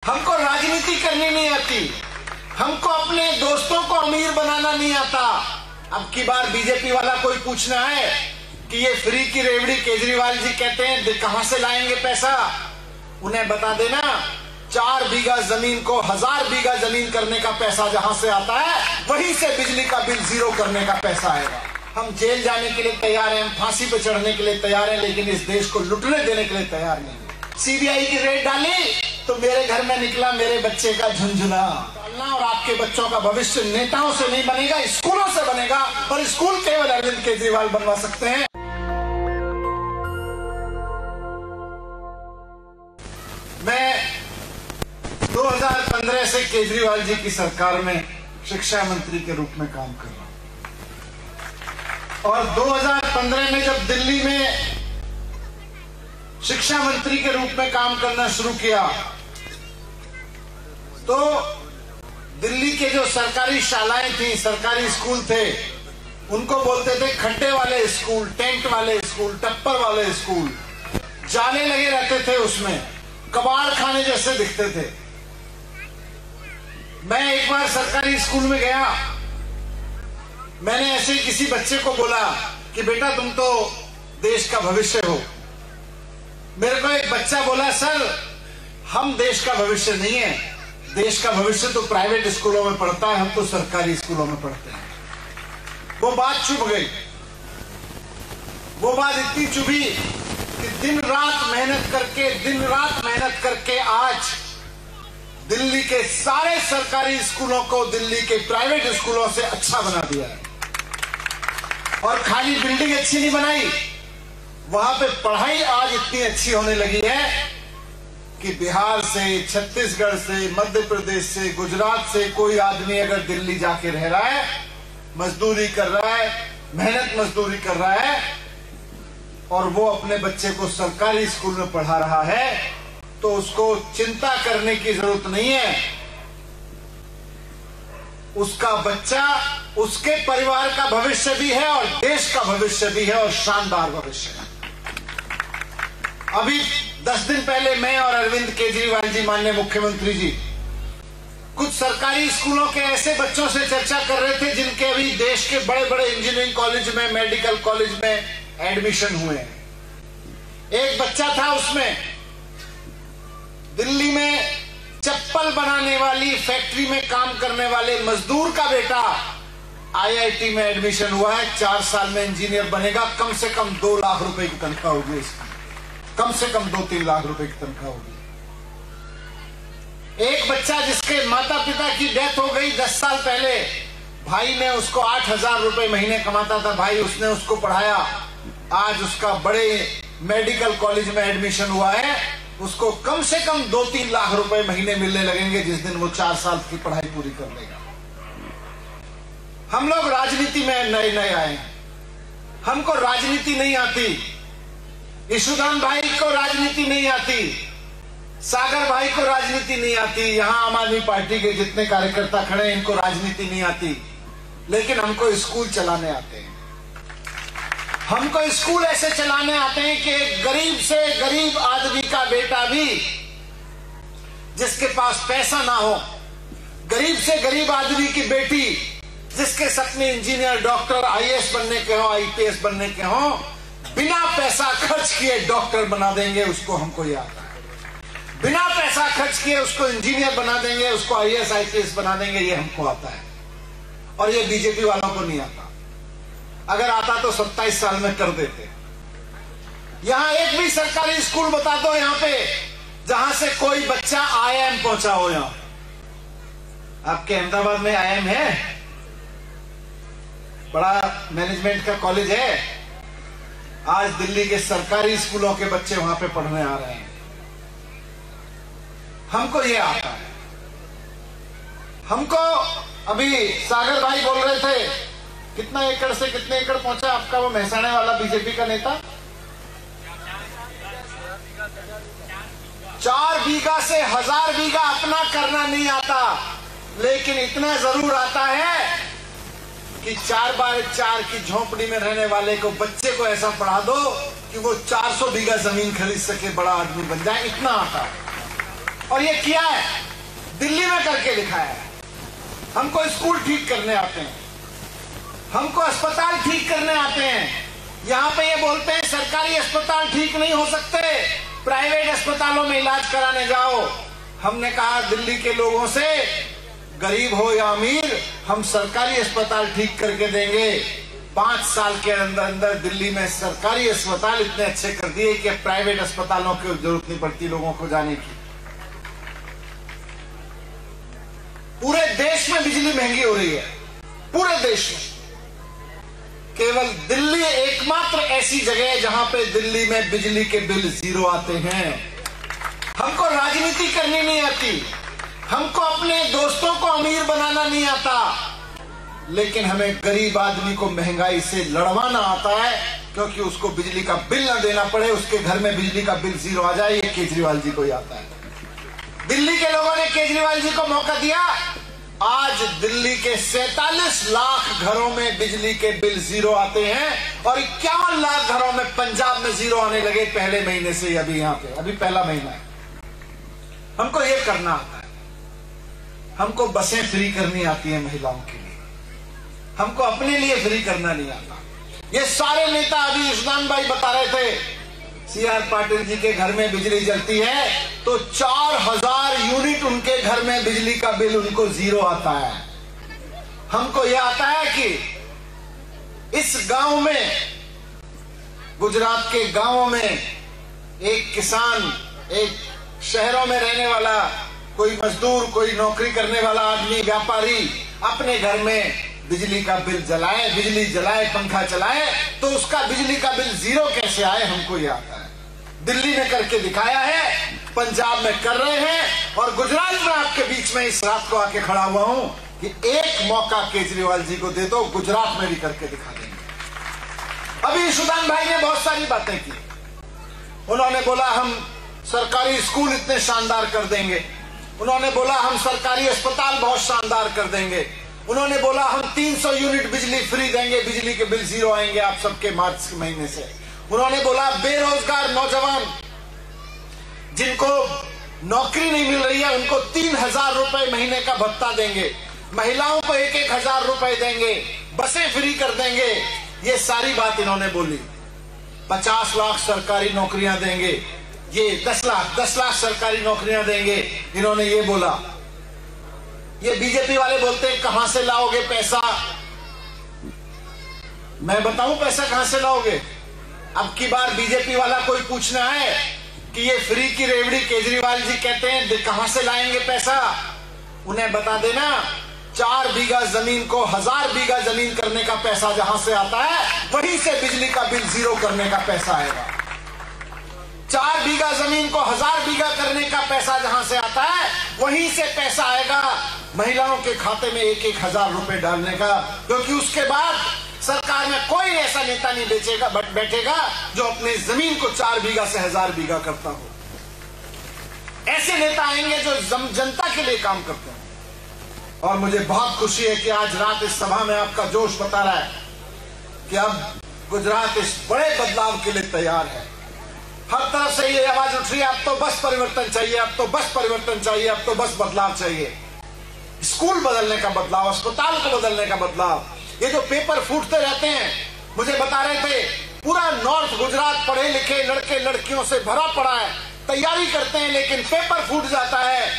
हमको राजनीति करनी नहीं आती, हमको अपने दोस्तों को अमीर बनाना नहीं आता। अब की बार बीजेपी वाला कोई पूछना है कि ये फ्री की रेवड़ी केजरीवाल जी कहते हैं कहां से लाएंगे पैसा, उन्हें बता देना 4 बीघा जमीन को 1000 बीघा जमीन करने का पैसा जहां से आता है वहीं से बिजली का बिल 0 करने का पैसा आएगा। हम जेल जाने के लिए तैयार हैं, हम फांसी पे चढ़ने के लिए तैयार हैं, लेकिन इस देश को लुटने देने के लिए तैयार नहीं। सीबीआई की रेड डाली तो मेरे घर में निकला मेरे बच्चे का झुंझुना। और आपके बच्चों का भविष्य नेताओं से नहीं बनेगा, स्कूलों से बनेगा, और स्कूल केवल अरविंद केजरीवाल बनवा सकते हैं। मैं 2015 से केजरीवाल जी की सरकार में शिक्षा मंत्री के रूप में काम कर रहा हूं, और 2015 में जब दिल्ली में शिक्षा मंत्री के रूप में काम करना शुरू किया तो दिल्ली के जो सरकारी शालाएं थी, सरकारी स्कूल थे, उनको बोलते थे खड्डे वाले स्कूल, टेंट वाले स्कूल, टप्पर वाले स्कूल। जाले लगे रहते थे, उसमें कबाड़ खाने जैसे दिखते थे। मैं एक बार सरकारी स्कूल में गया, मैंने ऐसे किसी बच्चे को बोला कि बेटा तुम तो देश का भविष्य हो। मेरे को एक बच्चा बोला सर हम देश का भविष्य नहीं है, देश का भविष्य तो प्राइवेट स्कूलों में पढ़ता है, हम तो सरकारी स्कूलों में पढ़ते हैं। वो बात चुभ गई। वो बात इतनी चुभी कि दिन रात मेहनत करके आज दिल्ली के सारे सरकारी स्कूलों को दिल्ली के प्राइवेट स्कूलों से अच्छा बना दिया है। और खाली बिल्डिंग अच्छी नहीं बनाई, वहां पे पढ़ाई आज इतनी अच्छी होने लगी है कि बिहार से, छत्तीसगढ़ से, मध्य प्रदेश से, गुजरात से कोई आदमी अगर दिल्ली जाके रह रहा है, मजदूरी कर रहा है, मेहनत मजदूरी कर रहा है, और वो अपने बच्चे को सरकारी स्कूल में पढ़ा रहा है, तो उसको चिंता करने की जरूरत नहीं है। उसका बच्चा, उसके परिवार का भविष्य भी है और देश का भविष्य भी है, और शानदार भविष्य है। अभी 10 दिन पहले मैं और अरविंद केजरीवाल जी, माननीय मुख्यमंत्री जी, कुछ सरकारी स्कूलों के ऐसे बच्चों से चर्चा कर रहे थे जिनके अभी देश के बड़े बड़े इंजीनियरिंग कॉलेज में, मेडिकल कॉलेज में एडमिशन हुए हैं। एक बच्चा था उसमें, दिल्ली में चप्पल बनाने वाली फैक्ट्री में काम करने वाले मजदूर का बेटा IIT में एडमिशन हुआ है। 4 साल में इंजीनियर बनेगा, कम से कम 2 लाख रुपए की तनख्वाह होगी इसकी, कम से कम 2-3 लाख रुपए की तनख्वाह होगी। एक बच्चा जिसके माता पिता की डेथ हो गई 10 साल पहले, भाई ने उसको 8,000 रुपए महीने कमाता था भाई, उसने उसको पढ़ाया, आज उसका बड़े मेडिकल कॉलेज में एडमिशन हुआ है, उसको कम से कम 2-3 लाख रुपए महीने मिलने लगेंगे जिस दिन वो 4 साल की पढ़ाई पूरी कर लेगा। हम लोग राजनीति में नए नए आए हैं, हमको राजनीति नहीं आती। यशुदान भाई को राजनीति नहीं आती, सागर भाई को राजनीति नहीं आती, यहां आम आदमी पार्टी के जितने कार्यकर्ता खड़े हैं इनको राजनीति नहीं आती, लेकिन हमको स्कूल चलाने आते हैं। हमको स्कूल ऐसे चलाने आते हैं कि एक गरीब से गरीब आदमी का बेटा भी, जिसके पास पैसा ना हो, गरीब से गरीब आदमी की बेटी जिसके सपने इंजीनियर, डॉक्टर, IAS बनने के हो, IPS बनने के हो, बिना पैसा खर्च किए डॉक्टर बना देंगे, उसको हमको ये आता है। बिना पैसा खर्च किए उसको इंजीनियर बना देंगे, उसको IAS IPS बना देंगे, ये हमको आता है। और ये बीजेपी वालों को नहीं आता। अगर आता तो 27 साल में कर देते। यहां एक भी सरकारी स्कूल बता दो यहां पे जहां से कोई बच्चा IIM पहुंचा हो। यहां आपके अहमदाबाद में IIM है, बड़ा मैनेजमेंट का कॉलेज है। आज दिल्ली के सरकारी स्कूलों के बच्चे वहां पे पढ़ने आ रहे हैं। हमको ये आता है। हमको अभी सागर भाई बोल रहे थे कितना एकड़ से कितने एकड़ पहुंचा आपका वो महसाणे वाला बीजेपी का नेता? 4 बीघा से 1000 बीघा अपना करना नहीं आता, लेकिन इतना जरूर आता है कि 4x4 की झोपड़ी में रहने वाले को, बच्चे को ऐसा पढ़ा दो कि वो 400 बीघा जमीन खरीद सके, बड़ा आदमी बन जाए, इतना आता है। और ये किया है, दिल्ली में करके दिखाया है। हमको स्कूल ठीक करने आते हैं, हमको अस्पताल ठीक करने आते हैं। यहां पे ये बोलते हैं सरकारी अस्पताल ठीक नहीं हो सकते, प्राइवेट अस्पतालों में इलाज कराने जाओ। हमने कहा दिल्ली के लोगों से, गरीब हो या अमीर, हम सरकारी अस्पताल ठीक करके देंगे। 5 साल के अंदर अंदर दिल्ली में सरकारी अस्पताल इतने अच्छे कर दिए कि प्राइवेट अस्पतालों की जरूरत नहीं पड़ती लोगों को जाने की। पूरे देश में बिजली महंगी हो रही है, पूरे देश में। केवल दिल्ली एकमात्र ऐसी जगह है जहां पे दिल्ली में बिजली के बिल 0 आते हैं। हमको राजनीति करनी नहीं आती, हमको अपने दोस्तों को अमीर बनाना नहीं आता, लेकिन हमें गरीब आदमी को महंगाई से लड़वाना आता है, क्योंकि उसको बिजली का बिल ना देना पड़े, उसके घर में बिजली का बिल 0 आ जाए। ये केजरीवाल जी को ही आता है। दिल्ली के लोगों ने केजरीवाल जी को मौका दिया। आज दिल्ली के 47 लाख घरों में बिजली के बिल 0 आते हैं और 51 लाख घरों में पंजाब में 0 आने लगे पहले महीने से। अभी यहां पे अभी पहला महीना है। हमको ये करना आता है। हमको बसें फ्री करनी आती है महिलाओं के लिए, हमको अपने लिए फ्री करना नहीं आता। ये सारे नेता, अभी ईशदान भाई बता रहे थे, सीआर पाटिल जी के घर में बिजली जलती है तो 4000 यूनिट उनके घर में बिजली का बिल उनको 0 आता है। हमको यह आता है कि इस गांव में, गुजरात के गांवों में एक किसान, एक शहरों में रहने वाला कोई मजदूर, कोई नौकरी करने वाला आदमी, व्यापारी अपने घर में बिजली का बिल जलाए, बिजली जलाए, पंखा चलाए, तो उसका बिजली का बिल 0 कैसे आए, हमको यह आता है। दिल्ली में करके दिखाया है, पंजाब में कर रहे हैं, और गुजरात में आपके बीच में इस रात को आके खड़ा हुआ हूं कि एक मौका केजरीवाल जी को दे दो, गुजरात में भी करके दिखा देंगे। अभी ईशदान भाई ने बहुत सारी बातें की। उन्होंने बोला हम सरकारी स्कूल इतने शानदार कर देंगे, उन्होंने बोला हम सरकारी अस्पताल बहुत शानदार कर देंगे, उन्होंने बोला हम 300 यूनिट बिजली फ्री देंगे, बिजली के बिल 0 आएंगे आप सबके मार्च के महीने से। उन्होंने बोला बेरोजगार नौजवान जिनको नौकरी नहीं मिल रही है उनको 3000 रुपए महीने का भत्ता देंगे, महिलाओं को 1-1000 रुपए देंगे, बसें फ्री कर देंगे। ये सारी बात इन्होंने बोली। 50 लाख सरकारी नौकरियां देंगे, ये 10 लाख सरकारी नौकरियां देंगे, इन्होंने ये बोला। ये बीजेपी वाले बोलते हैं कहां से लाओगे पैसा। मैं बताऊं पैसा कहां से लाओगे। अब की बार बीजेपी वाला कोई पूछना है कि ये फ्री की रेवड़ी केजरीवाल जी कहते हैं कहां से लाएंगे पैसा, उन्हें बता देना 4 बीघा जमीन को 1000 बीघा जमीन करने का पैसा जहां से आता है, वहीं से बिजली का बिल 0 करने का पैसा आएगा। 4 बीघा जमीन को 1000 बीघा करने का पैसा जहां से आता है, वहीं से पैसा आएगा महिलाओं के खाते में 1-1000 रुपए डालने का। क्योंकि उसके बाद सरकार में कोई ऐसा नेता नहीं बैठेगा जो अपने जमीन को 4 बीघा से 1000 बीघा करता हो। ऐसे नेता आएंगे जो जनता के लिए काम करते हैं। और मुझे बहुत खुशी है कि आज रात इस सभा में आपका जोश बता रहा है कि अब गुजरात इस बड़े बदलाव के लिए तैयार है। हर तरफ से ये आवाज उठ रही है, अब तो बस परिवर्तन चाहिए, अब तो बस परिवर्तन चाहिए, अब तो बस बदलाव चाहिए। स्कूल बदलने का बदलाव, अस्पताल को बदलने का बदलाव। ये जो पेपर फूटते रहते हैं, मुझे बता रहे थे पूरा नॉर्थ गुजरात पढ़े लिखे लड़के लड़कियों से भरा पड़ा है, तैयारी करते हैं लेकिन पेपर फूट जाता है,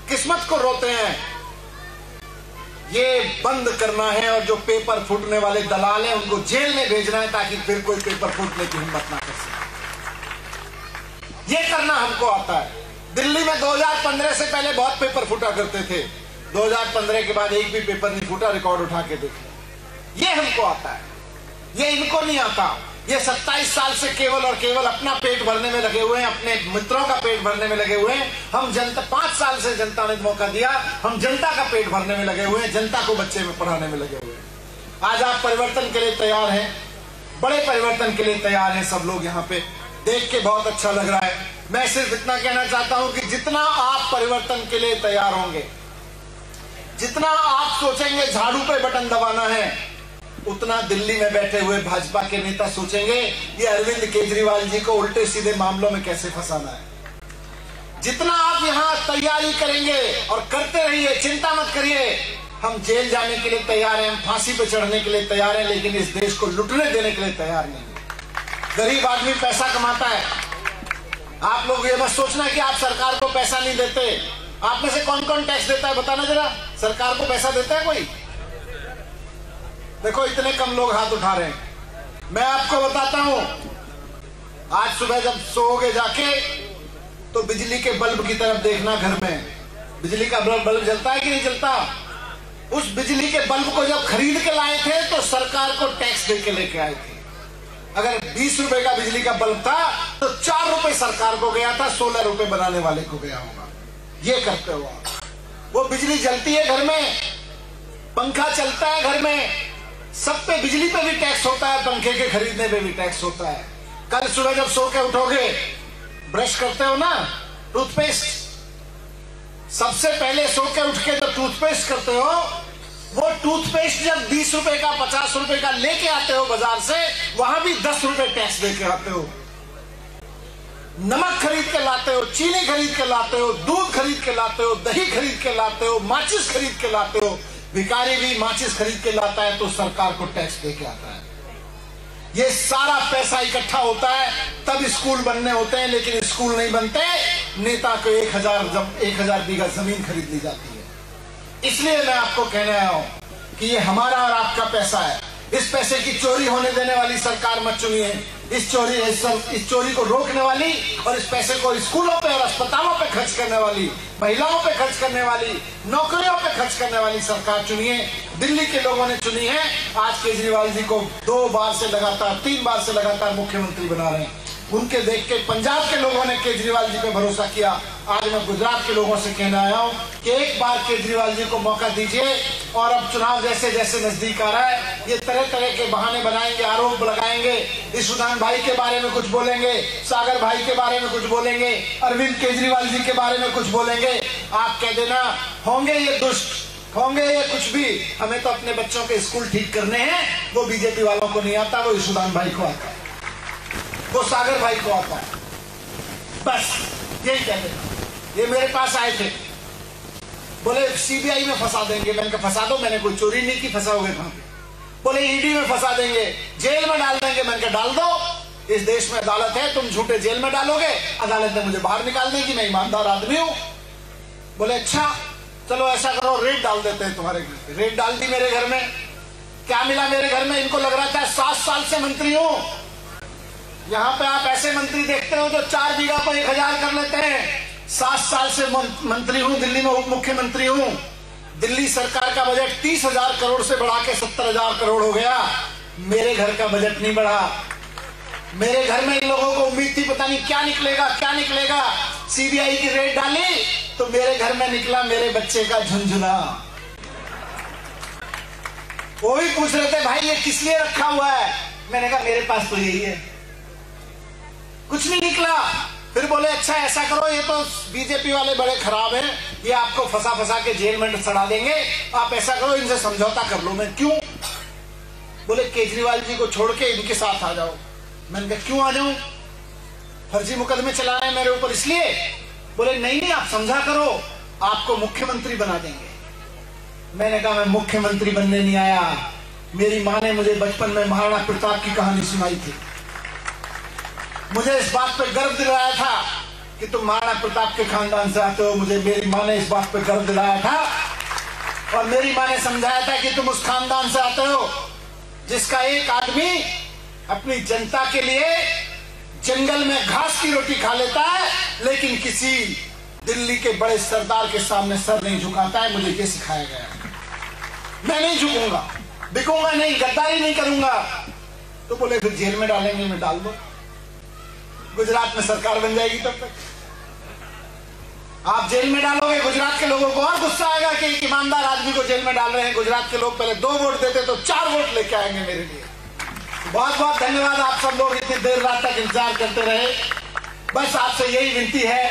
किस्मत को रोते हैं। ये बंद करना है और जो पेपर फूटने वाले दलाल हैं उनको जेल में भेजना है ताकि फिर कोई पेपर फूटने की हिम्मत ना कर सके। ये करना हमको आता है। दिल्ली में 2015 से पहले बहुत पेपर फूटा करते थे, 2015 के बाद एक भी पेपर नहीं फूटा, रिकॉर्ड उठा के देख लो। ये हमको आता है, ये इनको नहीं आता। ये 27 साल से केवल और केवल अपना पेट भरने में लगे हुए हैं, अपने मित्रों का पेट भरने में लगे हुए हैं। हम जनता, 5 साल से जनता ने मौका दिया, हम जनता का पेट भरने में लगे हुए हैं, जनता को बच्चे में पढ़ाने में लगे हुए हैं। आज आप परिवर्तन के लिए तैयार हैं, बड़े परिवर्तन के लिए तैयार हैं सब लोग। यहाँ पे देख के बहुत अच्छा लग रहा है। मैं सिर्फ इतना कहना चाहता हूं कि जितना आप परिवर्तन के लिए तैयार होंगे, जितना आप सोचेंगे झाड़ू पे बटन दबाना है, उतना दिल्ली में बैठे हुए भाजपा के नेता सोचेंगे ये अरविंद केजरीवाल जी को उल्टे सीधे मामलों में कैसे फंसाना है। जितना आप यहाँ तैयारी करेंगे और करते रहिए, चिंता मत करिए। हम जेल जाने के लिए तैयार हैं, हम फांसी पे चढ़ने के लिए तैयार हैं, लेकिन इस देश को लुटने देने के लिए तैयार नहीं। गरीब आदमी पैसा कमाता है। आप लोग ये मत सोचना कि आप सरकार को पैसा नहीं देते। आप में से कौन कौन टैक्स देता है बताना जरा। सरकार को पैसा देता है कोई? देखो इतने कम लोग हाथ उठा रहे हैं। मैं आपको बताता हूं, आज सुबह जब सोओगे जाके तो बिजली के बल्ब की तरफ देखना। घर में बिजली का बल्ब जलता है कि नहीं जलता? उस बिजली के बल्ब को जब खरीद के लाए थे तो सरकार को टैक्स दे के लेके आए थे। अगर 20 रुपए का बिजली का बल्ब था तो 4 रुपए सरकार को गया था, 16 रुपए बनाने वाले को गया होगा। ये करते हो आप। वो बिजली जलती है घर में, पंखा चलता है घर में, सब पे बिजली पे भी टैक्स होता है, पंखे के खरीदने पे भी टैक्स होता है। कल सुबह जब सो के उठोगे, ब्रश करते हो ना, टूथपेस्ट, सबसे पहले सो के उठ के जो टूथपेस्ट करते हो, वो टूथपेस्ट जब 20 रुपए का 50 रुपए का लेके आते हो बाजार से, वहां भी 10 रुपए टैक्स देके आते हो। नमक खरीद के लाते हो, चीनी खरीद के लाते हो, दूध खरीद के लाते हो, दही खरीद के लाते हो, माचिस खरीद के लाते हो। भिखारी भी माचिस खरीद के लाता है तो सरकार को टैक्स देके आता है। ये सारा पैसा इकट्ठा होता है तब स्कूल बनने होते हैं, लेकिन स्कूल नहीं बनते। नेता को 1000 बीघा जमीन खरीद ली जाती है। इसलिए मैं आपको कहने आया हूं कि ये हमारा और आपका पैसा है। इस पैसे की चोरी होने देने वाली सरकार मत चुनिए। इस चोरी को रोकने वाली और इस पैसे को स्कूलों पे और अस्पतालों पे खर्च करने वाली, महिलाओं पे खर्च करने वाली, नौकरियों पे खर्च करने वाली सरकार चुनिए। दिल्ली के लोगों ने चुनी है। आज केजरीवाल जी को 3 बार से लगातार मुख्यमंत्री बना रहे हैं। उनके देख के पंजाब के लोगों ने केजरीवाल जी पे भरोसा किया। आज मैं गुजरात के लोगों से कहना आया हूं कि एक बार केजरीवाल जी को मौका दीजिए। और अब चुनाव जैसे जैसे नजदीक आ रहा है, ये तरह तरह के बहाने बनाएंगे, आरोप लगाएंगे। ईशुदान भाई के बारे में कुछ बोलेंगे, सागर भाई के बारे में कुछ बोलेंगे, अरविंद केजरीवाल जी के बारे में कुछ बोलेंगे। आप कह देना होंगे ये दुष्ट, होंगे ये कुछ भी, हमें तो अपने बच्चों के स्कूल ठीक करने हैं। वो बीजेपी वालों को नहीं आता, वो ईशुदान भाई को आता है, वो सागर भाई को आता है। बस यही कह देना। ये मेरे पास आए थे, बोले सीबीआई में फंसा देंगे। मैंने कहा फंसा दो, मैंने कोई चोरी नहीं की, फंसाओगे कहां पे? बोले ईडी में फंसा देंगे, जेल में डाल देंगे। मैंने कहा डाल दो, इस देश में अदालत है, तुम झूठे जेल में डालोगे, अदालत ने मुझे बाहर निकाल देगी, मैं ईमानदार आदमी हूं। बोले अच्छा चलो ऐसा करो, रेड डाल देते हैं तुम्हारे घर पे। रेड डाल दी मेरे घर में। क्या मिला मेरे घर में? इनको लग रहा था 7 साल से मंत्री हूं। यहाँ पे आप ऐसे मंत्री देखते हो जो 4 बीघा को 1000 कर लेते हैं। 7 साल से मंत्री हूं, दिल्ली में उप मुख्यमंत्री हूं। दिल्ली सरकार का बजट 30,000 करोड़ से बढ़ा के 70,000 करोड़ हो गया। मेरे घर का बजट नहीं बढ़ा। मेरे घर में इन लोगों को उम्मीद थी पता नहीं क्या निकलेगा क्या निकलेगा। सीबीआई की रेड डाली तो मेरे घर में निकला मेरे बच्चे का झुनझुना। वो भी पूछ रहे थे भाई ये किस लिए रखा हुआ है? मैंने कहा मेरे पास तो यही है। कुछ नहीं निकला। फिर बोले अच्छा ऐसा करो, ये तो बीजेपी वाले बड़े खराब हैं, ये आपको फंसा फंसा के जेल में सड़ा देंगे, आप ऐसा करो इनसे समझौता कर लो। मैं क्यों? बोले केजरीवाल जी को छोड़ के इनके साथ आ जाओ। मैंने कहा क्यों आ जाऊं? फर्जी मुकदमे चला रहे हैं मेरे ऊपर इसलिए। बोले नहीं आप समझा करो, आपको मुख्यमंत्री बना देंगे। मैंने कहा मैं मुख्यमंत्री बनने नहीं आया। मेरी माँ ने मुझे बचपन में महाराणा प्रताप की कहानी सुनाई थी। मुझे इस बात पे गर्व दिलाया था कि तुम महाराणा प्रताप के खानदान से आते हो। मुझे मेरी माँ ने इस बात पे गर्व दिलाया था और मेरी माँ ने समझाया था कि तुम उस खानदान से आते हो जिसका एक आदमी अपनी जनता के लिए जंगल में घास की रोटी खा लेता है, लेकिन किसी दिल्ली के बड़े सरदार के सामने सर नहीं झुकाता है। मुझे ये सिखाया गया। मैं नहीं झुकूंगा, बिकूंगा नहीं, गद्दारी नहीं करूंगा। तो बोले फिर जेल में डालेंगे। मैं डाल दो, गुजरात में सरकार बन जाएगी। तब तक आप जेल में डालोगे, गुजरात के लोगों को और गुस्सा आएगा कि एक ईमानदार आदमी को जेल में डाल रहे हैं। गुजरात के लोग पहले 2 वोट देते तो 4 वोट लेके आएंगे मेरे लिए। बहुत बहुत धन्यवाद। आप सब लोग इतनी देर रात तक इंतजार करते रहे। बस आपसे यही विनती है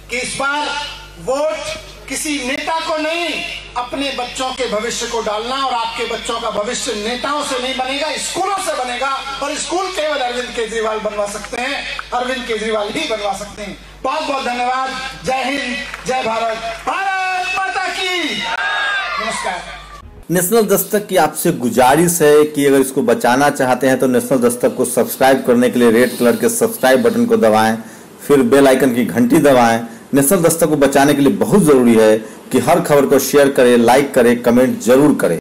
कि इस बार वोट किसी नेता को नहीं, अपने बच्चों के भविष्य को डालना, और आपके बच्चों का भविष्य नेताओं से नहीं बनेगा, स्कूलों से बनेगा। और स्कूल केवल अरविंद केजरीवाल बनवा सकते हैं, अरविंद केजरीवाल ही बनवा सकते हैं। बहुत बहुत धन्यवाद। जय हिंद, जय भारत, भारत माता की। नमस्कार। नेशनल दस्तक की आपसे गुजारिश है कि अगर इसको बचाना चाहते हैं तो नेशनल दस्तक को सब्सक्राइब करने के लिए रेड कलर के सब्सक्राइब बटन को दबाएं, फिर बेल आइकन की घंटी दबाएं। नेशनल दस्तक को बचाने के लिए बहुत जरूरी है कि हर खबर को शेयर करें, लाइक करें, कमेंट जरूर करें।